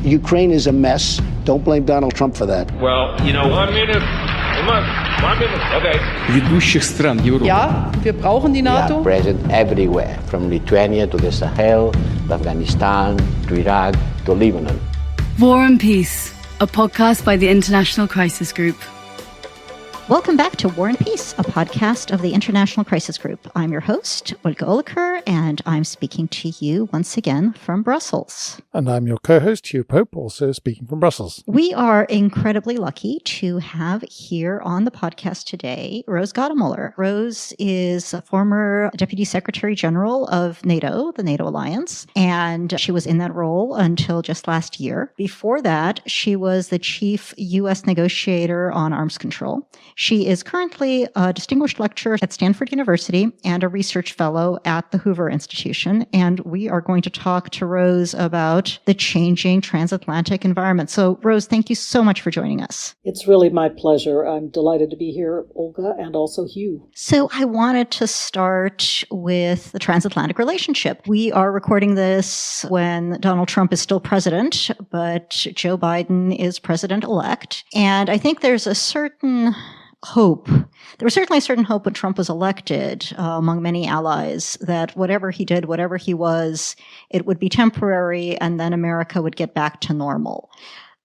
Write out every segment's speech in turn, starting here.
Ukraine is a mess. Don't blame Donald Trump for that. Well, 1 minute. 1 minute. Okay. Ведущих стран Европы. Ja, wir brauchen die NATO. We are present everywhere, from Lithuania to the Sahel, to Afghanistan, to Iraq, to Lebanon. War and Peace, a podcast by the International Crisis Group. Welcome back to War and Peace, a podcast of the International Crisis Group. I'm your host, Olga Gottemoeller, and I'm speaking to you once again from Brussels. And I'm your co-host, Hugh Pope, also speaking from Brussels. We are incredibly lucky to have here on the podcast today Rose Gottemoeller. Rose is a former Deputy Secretary-General of NATO, the NATO Alliance, and she was in that role until just last year. Before that, she was the Chief U.S. Negotiator on Arms Control. She is currently a distinguished lecturer at Stanford University and a research fellow at the Hoover Institution. And we are going to talk to Rose about the changing transatlantic environment. So, Rose, thank you so much for joining us. It's really my pleasure. I'm delighted to be here, Olga, and also Hugh. So I wanted to start with the transatlantic relationship. We are recording this when Donald Trump is still president, but Joe Biden is president-elect. And I think there's a certain hope. There was certainly a certain hope when Trump was elected among many allies that whatever he did, whatever he was, it would be temporary and then America would get back to normal.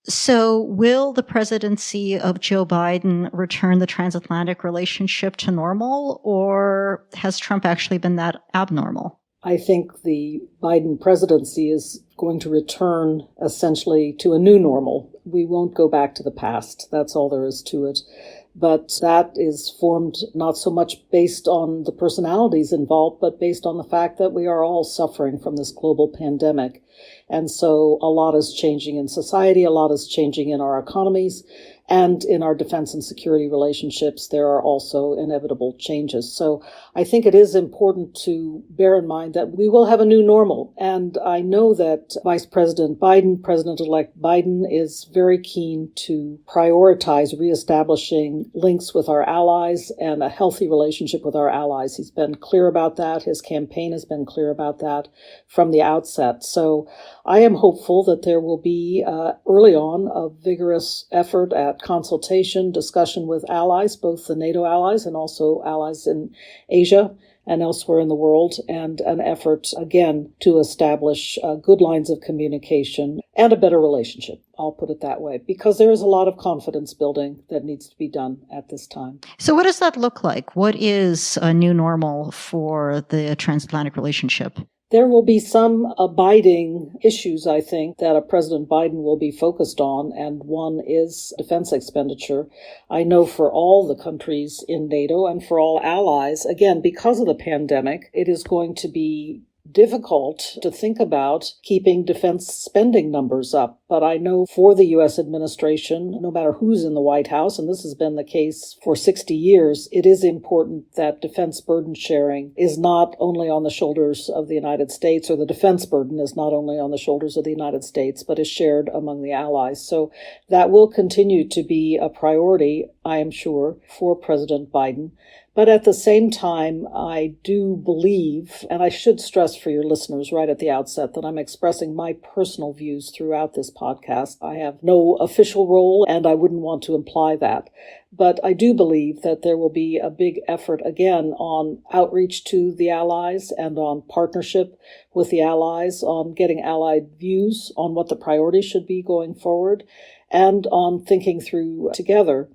So will the presidency of Joe Biden return the transatlantic relationship to normal, or has Trump actually been that abnormal? I think the Biden presidency is going to return essentially to a new normal. We won't go back to the past. That's all there is to it. But that is formed not so much based on the personalities involved, but based on the fact that we are all suffering from this global pandemic. And so a lot is changing in society, a lot is changing in our economies, and in our defense and security relationships, there are also inevitable changes. So I think it is important to bear in mind that we will have a new normal. And I know that Vice President Biden, President-elect Biden, is very keen to prioritize reestablishing links with our allies and a healthy relationship with our allies. He's been clear about that. His campaign has been clear about that from the outset. So I am hopeful that there will be early on a vigorous effort at consultation, discussion with allies, both the NATO allies and also allies in Asia and elsewhere in the world, and an effort, again, to establish good lines of communication and a better relationship. I'll put it that way, because there is a lot of confidence building that needs to be done at this time. So what does that look like? What is a new normal for the transatlantic relationship? There will be some abiding issues, I think, that President Biden will be focused on, and one is defense expenditure. I know for all the countries in NATO and for all allies, again, because of the pandemic, it is going to be difficult to think about keeping defense spending numbers up. But I know for the U.S. administration, no matter who's in the White House, and this has been the case for 60 years, it is important that defense burden sharing is not only on the shoulders of the United States, or the defense burden is not only on the shoulders of the United States, but is shared among the allies. So that will continue to be a priority, I am sure, for President Biden. But at the same time, I do believe, and I should stress for your listeners right at the outset, that I'm expressing my personal views throughout this podcast. I have no official role, and I wouldn't want to imply that. But I do believe that there will be a big effort, again, on outreach to the allies and on partnership with the allies, on getting allied views on what the priorities should be going forward, and on thinking through together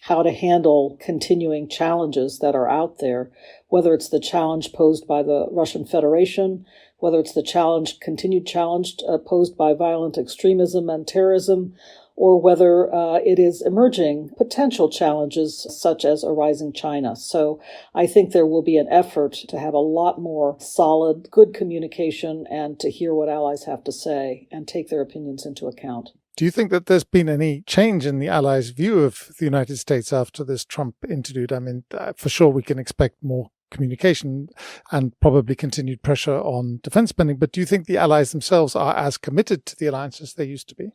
how to handle continuing challenges that are out there, whether it's the challenge posed by the Russian Federation, whether it's the continued challenge posed by violent extremism and terrorism, or whether it is emerging potential challenges such as a rising China. So I think there will be an effort to have a lot more solid, good communication and to hear what allies have to say and take their opinions into account. Do you think that there's been any change in the Allies' view of the United States after this Trump interlude? I mean, for sure, we can expect more communication and probably continued pressure on defense spending. But do you think the Allies themselves are as committed to the alliance as they used to be?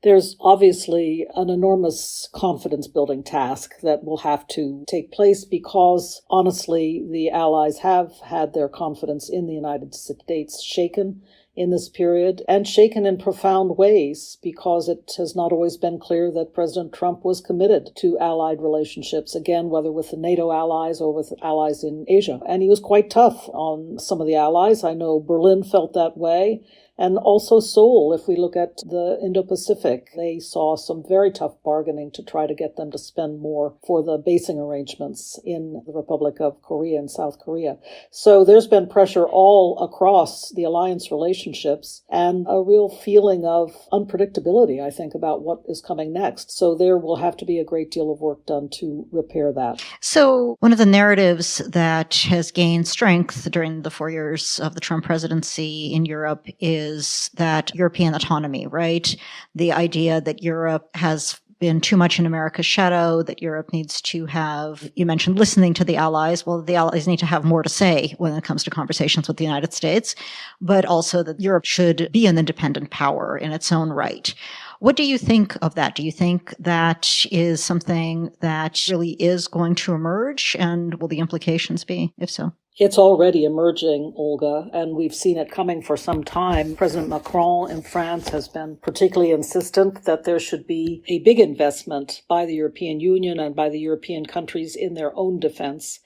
There's obviously an enormous confidence-building task that will have to take place because, honestly, the Allies have had their confidence in the United States shaken in this period and shaken in profound ways because it has not always been clear that President Trump was committed to allied relationships, again, whether with the NATO allies or with allies in Asia. And he was quite tough on some of the allies. I know Berlin felt that way. And also Seoul, if we look at the Indo-Pacific, they saw some very tough bargaining to try to get them to spend more for the basing arrangements in the Republic of Korea and South Korea. So there's been pressure all across the alliance relationships and a real feeling of unpredictability, I think, about what is coming next. So there will have to be a great deal of work done to repair that. So one of the narratives that has gained strength during the 4 years of the Trump presidency in Europe is that European autonomy, right? The idea that Europe has been too much in America's shadow, that Europe needs to have, you mentioned listening to the allies. Well, the allies need to have more to say when it comes to conversations with the United States, but also that Europe should be an independent power in its own right. What do you think of that? Do you think that is something that really is going to emerge? And will the implications be, if so? It's already emerging, Olga, and we've seen it coming for some time. President Macron in France has been particularly insistent that there should be a big investment by the European Union and by the European countries in their own defense,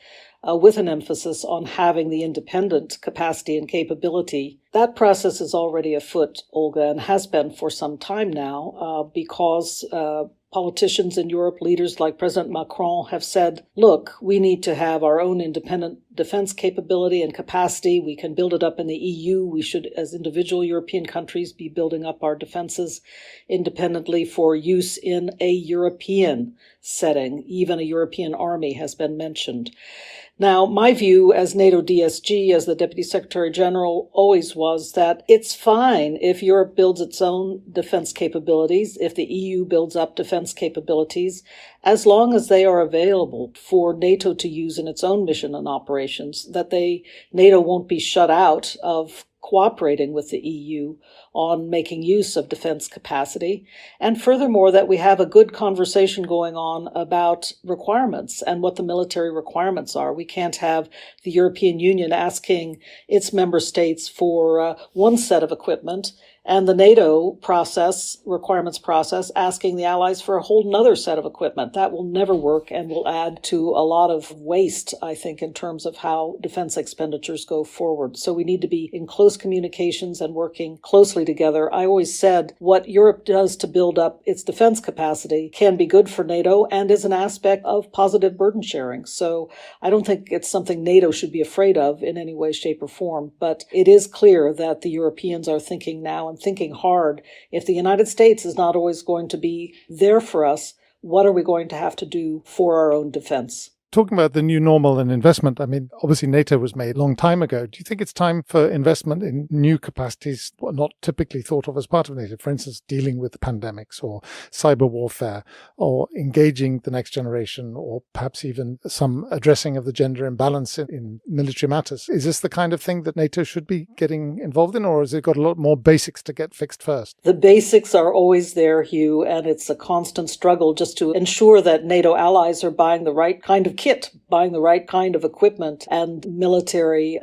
with an emphasis on having the independent capacity and capability. That process is already afoot, Olga, and has been for some time now, because politicians in Europe, leaders like President Macron, have said, look, we need to have our own independent defense capability and capacity. We can build it up in the EU. We should, as individual European countries, be building up our defenses independently for use in a European setting. Even a European army has been mentioned. Now, my view as NATO DSG, as the Deputy Secretary-General, always was that it's fine if Europe builds its own defense capabilities, if the EU builds up defense capabilities, as long as they are available for NATO to use in its own mission and operations, that NATO won't be shut out of cooperating with the EU on making use of defense capacity. And furthermore, that we have a good conversation going on about requirements and what the military requirements are. We can't have the European Union asking its member states for one set of equipment and the NATO requirements process, asking the allies for a whole nother set of equipment. That will never work and will add to a lot of waste, I think, in terms of how defense expenditures go forward. So we need to be in close communications and working closely together. I always said what Europe does to build up its defense capacity can be good for NATO and is an aspect of positive burden sharing. So I don't think it's something NATO should be afraid of in any way, shape, or form. But it is clear that the Europeans are thinking now and thinking hard. If the United States is not always going to be there for us, what are we going to have to do for our own defense? Talking about the new normal and investment, I mean, obviously NATO was made a long time ago. Do you think it's time for investment in new capacities not typically thought of as part of NATO? For instance, dealing with pandemics or cyber warfare or engaging the next generation or perhaps even some addressing of the gender imbalance in military matters. Is this the kind of thing that NATO should be getting involved in, or has it got a lot more basics to get fixed first? The basics are always there, Hugh, and it's a constant struggle just to ensure that NATO allies are buying the right kind of kit, buying the right kind of equipment and military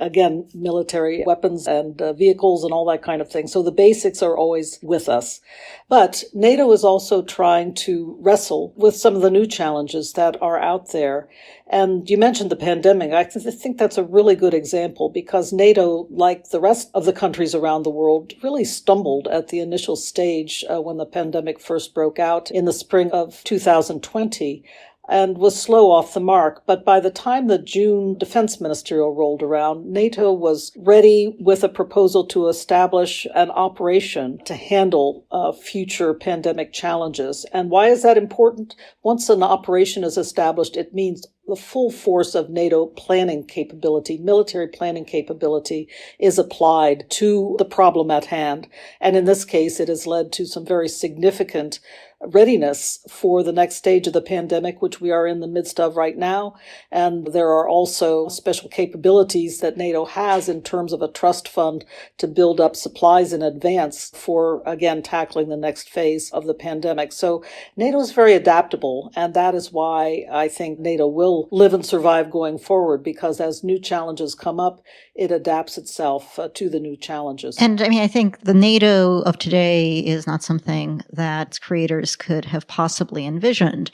weapons and vehicles and all that kind of thing. So the basics are always with us. But NATO is also trying to wrestle with some of the new challenges that are out there. And you mentioned the pandemic. I think that's a really good example because NATO, like the rest of the countries around the world, really stumbled at the initial stage when the pandemic first broke out in the spring of 2020. And was slow off the mark. But by the time the June defense ministerial rolled around, NATO was ready with a proposal to establish an operation to handle future pandemic challenges. And why is that important? Once an operation is established, it means the full force of NATO planning capability, military planning capability, is applied to the problem at hand. And in this case, it has led to some very significant readiness for the next stage of the pandemic, which we are in the midst of right now. And there are also special capabilities that NATO has in terms of a trust fund to build up supplies in advance for, again, tackling the next phase of the pandemic. So NATO is very adaptable, and that is why I think NATO will will live and survive going forward, because as new challenges come up, it adapts itself to the new challenges. And I mean, I think the NATO of today is not something that its creators could have possibly envisioned.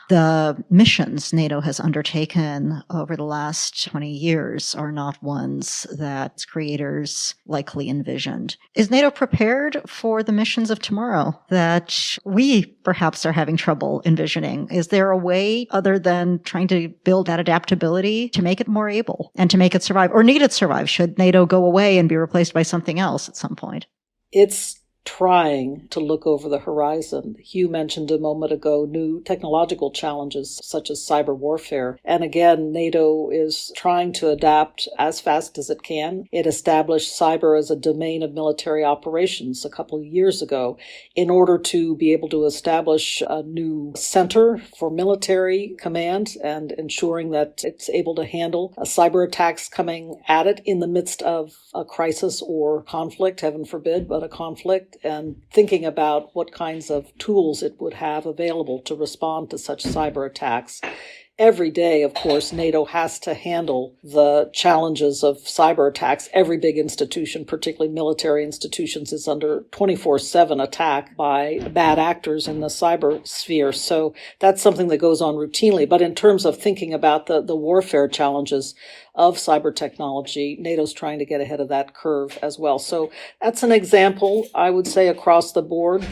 The missions NATO has undertaken over the last 20 years are not ones that its creators likely envisioned. Is NATO prepared for the missions of tomorrow that we perhaps are having trouble envisioning? Is there a way other than trying to build that adaptability to make it more able and to make it survive, or need it survive should NATO go away and be replaced by something else at some point? It's trying to look over the horizon. Hugh mentioned a moment ago new technological challenges such as cyber warfare. And again, NATO is trying to adapt as fast as it can. It established cyber as a domain of military operations a couple of years ago in order to be able to establish a new center for military command and ensuring that it's able to handle cyber attacks coming at it in the midst of a crisis or conflict, heaven forbid, but a conflict, and thinking about what kinds of tools it would have available to respond to such cyber attacks. Every day, of course, NATO has to handle the challenges of cyber attacks. Every big institution, particularly military institutions, is under 24/7 attack by bad actors in the cyber sphere. So that's something that goes on routinely. But in terms of thinking about the warfare challenges of cyber technology, NATO's trying to get ahead of that curve as well. So that's an example, I would say, across the board.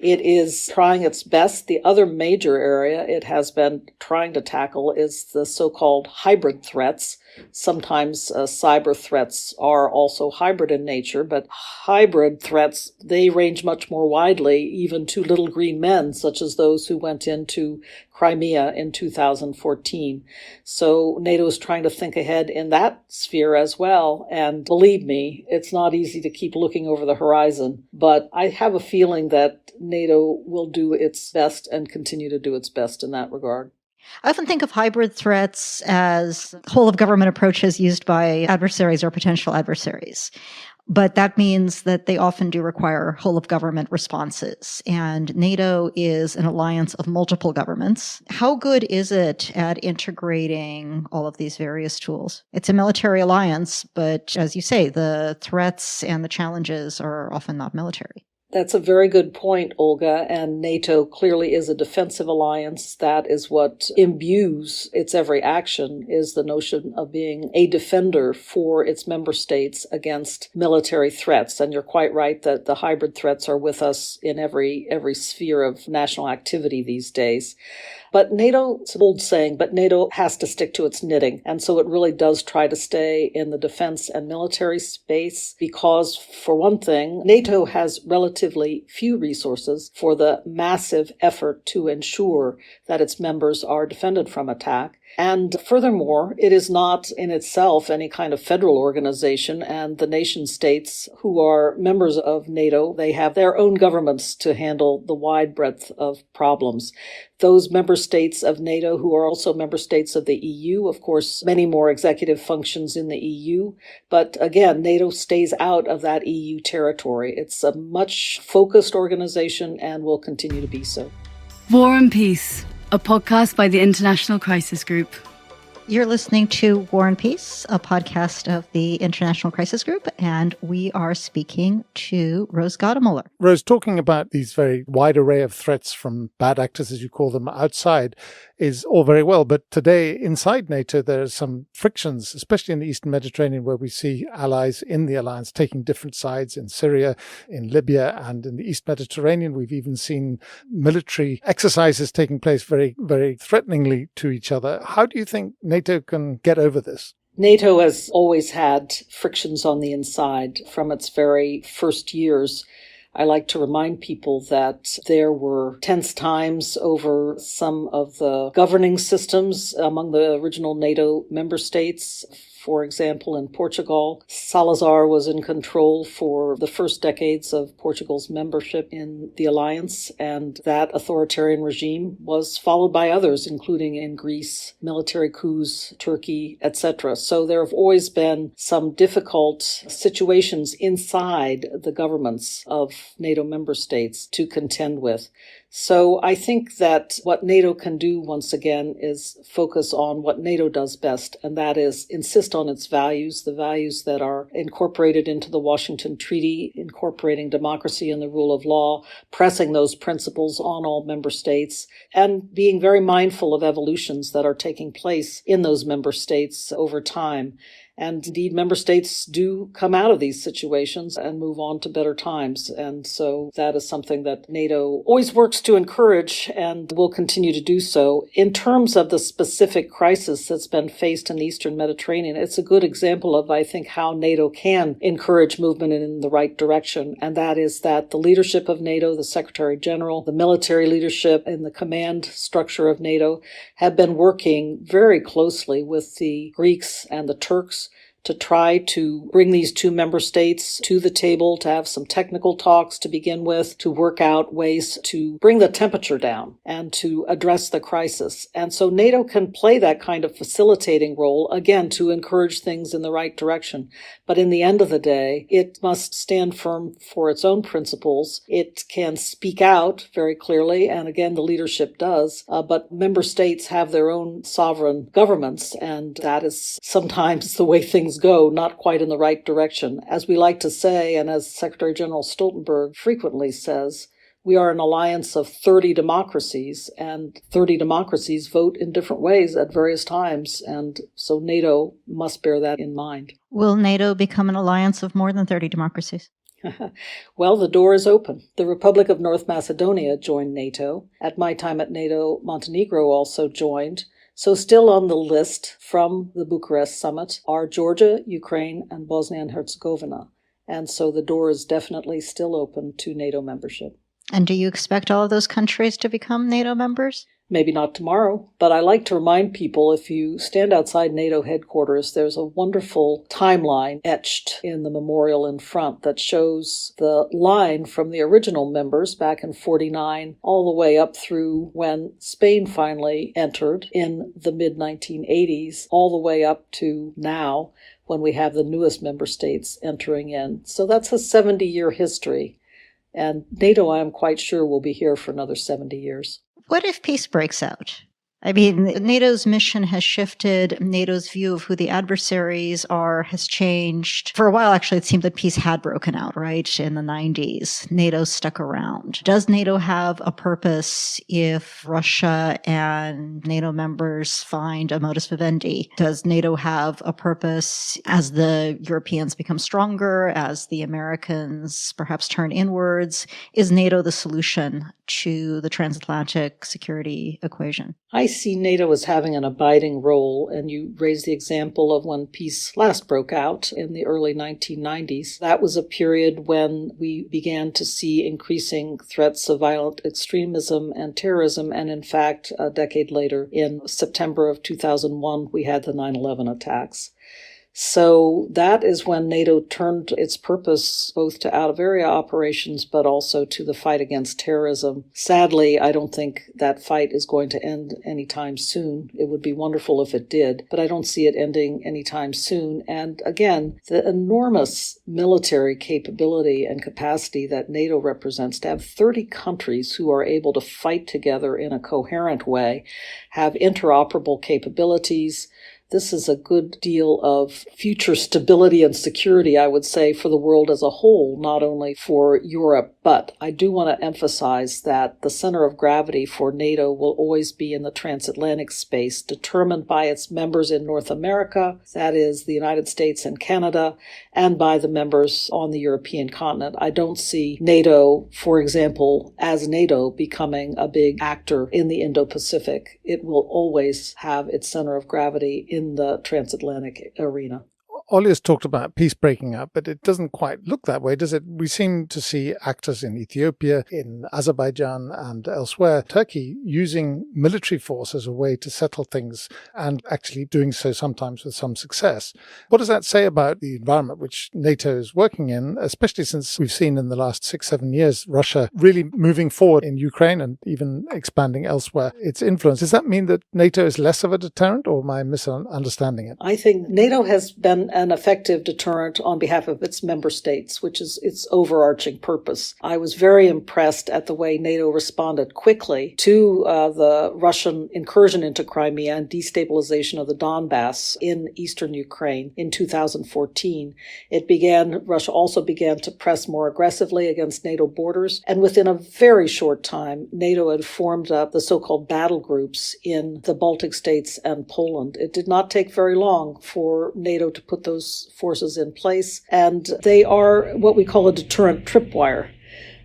It is trying its best. The other major area it has been trying to tackle is the so-called hybrid threats. Sometimes cyber threats are also hybrid in nature, but hybrid threats, they range much more widely, even to little green men, such as those who went into Crimea in 2014. So NATO is trying to think ahead in that sphere as well. And believe me, it's not easy to keep looking over the horizon, but I have a feeling that NATO will do its best and continue to do its best in that regard. I often think of hybrid threats as whole of government approaches used by adversaries or potential adversaries. But that means that they often do require whole of government responses. And NATO is an alliance of multiple governments. How good is it at integrating all of these various tools? It's a military alliance, but as you say, the threats and the challenges are often not military. That's a very good point, Olga, and NATO clearly is a defensive alliance. That is what imbues its every action, is the notion of being a defender for its member states against military threats. And you're quite right that the hybrid threats are with us in every sphere of national activity these days. But NATO, it's an old saying, but NATO has to stick to its knitting. And so it really does try to stay in the defense and military space because, for one thing, NATO has relatively few resources for the massive effort to ensure that its members are defended from attack. And furthermore, it is not in itself any kind of federal organization, and the nation states who are members of NATO, they have their own governments to handle the wide breadth of problems. Those member states of NATO who are also member states of the EU, of course, many more executive functions in the EU, but again, NATO stays out of that EU territory. It's a much focused organization and will continue to be so. War and Peace, a podcast by the International Crisis Group. You're listening to War and Peace, a podcast of the International Crisis Group, and we are speaking to Rose Gottemoeller. Rose, talking about these very wide array of threats from bad actors, as you call them, outside is all very well. But today, inside NATO, there are some frictions, especially in the Eastern Mediterranean, where we see allies in the alliance taking different sides in Syria, in Libya, and in the East Mediterranean. We've even seen military exercises taking place very, very threateningly to each other. How do you think NATO can get over this? NATO has always had frictions on the inside from its very first years. I like to remind people that there were tense times over some of the governing systems among the original NATO member states. For example, in Portugal, Salazar was in control for the first decades of Portugal's membership in the alliance, and that authoritarian regime was followed by others, including in Greece, military coups, Turkey, etc. So there have always been some difficult situations inside the governments of NATO member states to contend with. So I think that what NATO can do, once again, is focus on what NATO does best, and that is insist on its values, the values that are incorporated into the Washington Treaty, incorporating democracy and the rule of law, pressing those principles on all member states, and being very mindful of evolutions that are taking place in those member states over time. And indeed, member states do come out of these situations and move on to better times. And so that is something that NATO always works to encourage and will continue to do so. In terms of the specific crisis that's been faced in the Eastern Mediterranean, it's a good example of, I think, how NATO can encourage movement in the right direction. And that is that the leadership of NATO, the Secretary-General, the military leadership, and the command structure of NATO have been working very closely with the Greeks and the Turks to try to bring these two member states to the table, to have some technical talks to begin with, to work out ways to bring the temperature down and to address the crisis. And so NATO can play that kind of facilitating role, again, to encourage things in the right direction. But in the end of the day, it must stand firm for its own principles. It can speak out very clearly, and again, the leadership does, but member states have their own sovereign governments, and that is sometimes the way things go, not quite in the right direction. As we like to say, and as Secretary General Stoltenberg frequently says, we are an alliance of 30 democracies, and 30 democracies vote in different ways at various times, and so NATO must bear that in mind. Will NATO become an alliance of more than 30 democracies? Well, the door is open. The Republic of North Macedonia joined NATO. At my time at NATO, Montenegro also joined. So still on the list from the Bucharest summit are Georgia, Ukraine, and Bosnia and Herzegovina. And so the door is definitely still open to NATO membership. And do you expect all of those countries to become NATO members? Maybe not tomorrow, but I like to remind people, if you stand outside NATO headquarters, there's a wonderful timeline etched in the memorial in front that shows the line from the original members back in 1949 all the way up through when Spain finally entered in the mid-1980s, all the way up to now when we have the newest member states entering in. So that's a 70-year history. And NATO, I am quite sure, will be here for another 70 years. What if peace breaks out? I mean, NATO's mission has shifted. NATO's view of who the adversaries are has changed. For a while, actually, it seemed that peace had broken out, right? In the 90s, NATO stuck around. Does NATO have a purpose if Russia and NATO members find a modus vivendi? Does NATO have a purpose as the Europeans become stronger, as the Americans perhaps turn inwards? Is NATO the solution to the transatlantic security equation? I see NATO as having an abiding role, and you raised the example of when peace last broke out in the early 1990s. That was a period when we began to see increasing threats of violent extremism and terrorism, and in fact, a decade later, in September of 2001, we had the 9/11 attacks. So that is when NATO turned its purpose both to out-of-area operations, but also to the fight against terrorism. Sadly, I don't think that fight is going to end anytime soon. It would be wonderful if it did, but I don't see it ending anytime soon. And again, the enormous military capability and capacity that NATO represents, to have 30 countries who are able to fight together in a coherent way, have interoperable capabilities. This is a good deal of future stability and security, I would say, for the world as a whole, not only for Europe. But I do want to emphasize that the center of gravity for NATO will always be in the transatlantic space, determined by its members in North America, that is the United States and Canada, and by the members on the European continent. I don't see NATO, for example, as NATO becoming a big actor in the Indo-Pacific. It will always have its center of gravity in the transatlantic arena. Olga's talked about peace breaking up, but it doesn't quite look that way, does it? We seem to see actors in Ethiopia, in Azerbaijan and elsewhere, Turkey, using military force as a way to settle things and actually doing so sometimes with some success. What does that say about the environment which NATO is working in, especially since we've seen in the last 6-7 years Russia really moving forward in Ukraine and even expanding elsewhere its influence? Does that mean that NATO is less of a deterrent, or am I misunderstanding it? I think NATO has been an effective deterrent on behalf of its member states, which is its overarching purpose. I was very impressed at the way NATO responded quickly to the Russian incursion into Crimea and destabilization of the Donbass in eastern Ukraine in 2014. Russia also began to press more aggressively against NATO borders, and within a very short time, NATO had formed up the so-called battle groups in the Baltic states and Poland. It did not take very long for NATO to put those forces in place, and they are what we call a deterrent tripwire.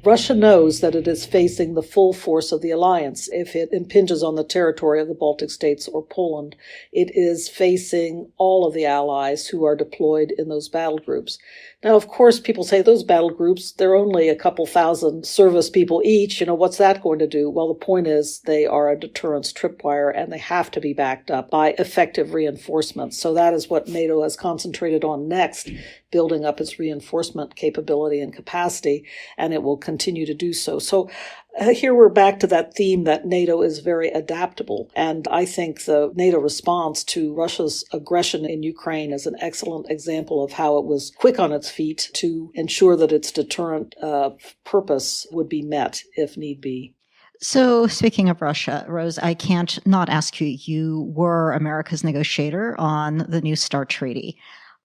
Russia knows that it is facing the full force of the alliance. If it impinges on the territory of the Baltic states or Poland, it is facing all of the allies who are deployed in those battle groups. Now, of course, people say those battle groups, they're only a couple thousand service people each. What's that going to do? Well, the point is they are a deterrence tripwire, and they have to be backed up by effective reinforcements. So that is what NATO has concentrated on next, building up its reinforcement capability and capacity, and it will continue to do so. So here we're back to that theme that NATO is very adaptable. And I think the NATO response to Russia's aggression in Ukraine is an excellent example of how it was quick on its feet to ensure that its deterrent purpose would be met if need be. So speaking of Russia, Rose, I can't not ask you, you were America's negotiator on the New START treaty.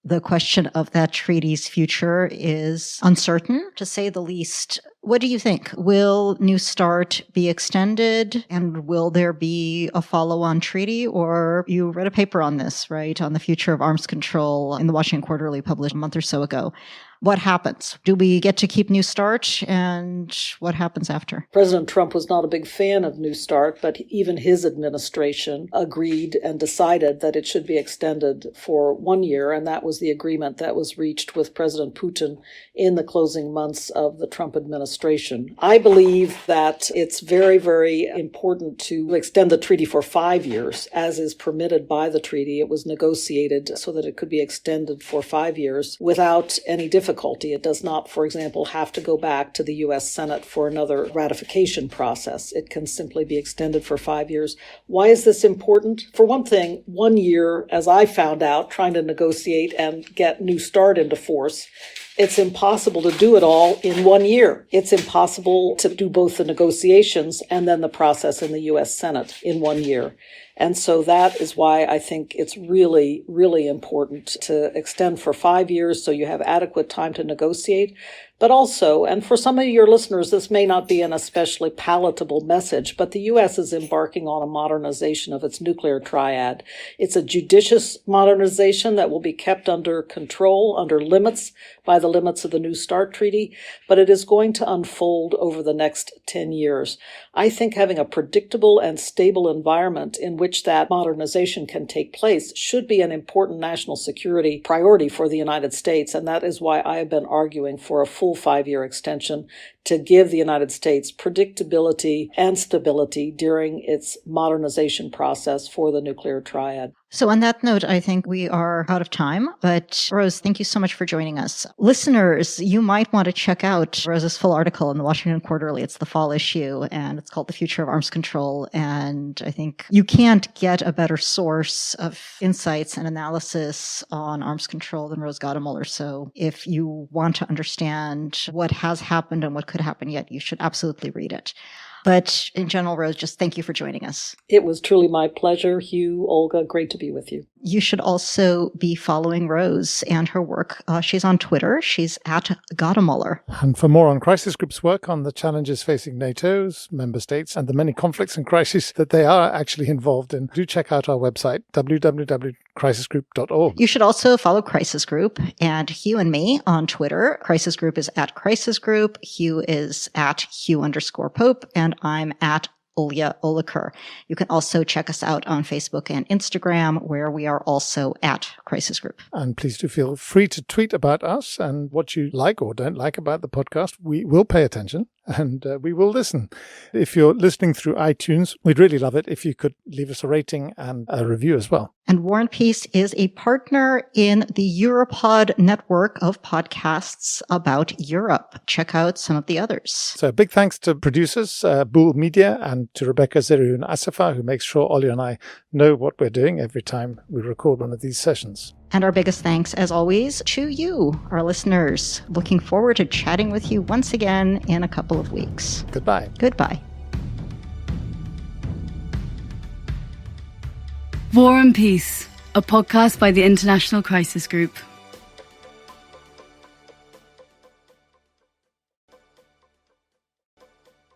The question of that treaty's future is uncertain, to say the least. What do you think? Will New START be extended, and will there be a follow-on treaty? Or you read a paper on this, right, on the future of arms control in the Washington Quarterly published a month or so ago. What happens? Do we get to keep New START, and what happens after? President Trump was not a big fan of New START, but even his administration agreed and decided that it should be extended for 1 year, and that was the agreement that was reached with President Putin in the closing months of the Trump administration. I believe that it's very, very important to extend the treaty for 5 years, as is permitted by the treaty. It was negotiated so that it could be extended for 5 years without any difficulty. It does not, for example, have to go back to the U.S. Senate for another ratification process. It can simply be extended for 5 years. Why is this important? For one thing, 1 year, as I found out, trying to negotiate and get New START into force, it's impossible to do it all in 1 year. It's impossible to do both the negotiations and then the process in the U.S. Senate in 1 year. And so that is why I think it's really, really important to extend for 5 years so you have adequate time to negotiate. But also, and for some of your listeners, this may not be an especially palatable message, but the U.S. is embarking on a modernization of its nuclear triad. It's a judicious modernization that will be kept under control, under limits, by the limits of the New START treaty, but it is going to unfold over the next 10 years. I think having a predictable and stable environment in which that modernization can take place should be an important national security priority for the United States, and that is why I have been arguing for a full 5-year extension to give the United States predictability and stability during its modernization process for the nuclear triad. So on that note, I think we are out of time. But Rose, thank you so much for joining us. Listeners, you might want to check out Rose's full article in the Washington Quarterly. It's the fall issue, and it's called The Future of Arms Control. And I think you can't get a better source of insights and analysis on arms control than Rose Gottemoeller. So if you want to understand what has happened and what could happen yet, you should absolutely read it. But in general, Rose, just thank you for joining us. It was truly my pleasure. Hugh, Olga, great to be with you. You should also be following Rose and her work. She's on Twitter. She's at Gottemoeller. And for more on Crisis Group's work on the challenges facing NATO's member states and the many conflicts and crises that they are actually involved in, do check out our website, www.crisisgroup.org. You should also follow Crisis Group and Hugh and me on Twitter. Crisis Group is at Crisis Group. Hugh is at Hugh_Pope. And I'm at Olga Oliker. You can also check us out on Facebook and Instagram, where we are also at Crisis Group. And please do feel free to tweet about us and what you like or don't like about the podcast. We will pay attention and we will listen. If you're listening through iTunes, we'd really love it if you could leave us a rating and a review as well. And War&Peace is a partner in the Europod network of podcasts about Europe. Check out some of the others. So big thanks to producers, Bool Media, and to Rebecca Zerun Asafa, who makes sure Ollie and I know what we're doing every time we record one of these sessions. And our biggest thanks, as always, to you, our listeners. Looking forward to chatting with you once again in a couple of weeks. Goodbye. Goodbye. War and Peace, a podcast by the International Crisis Group.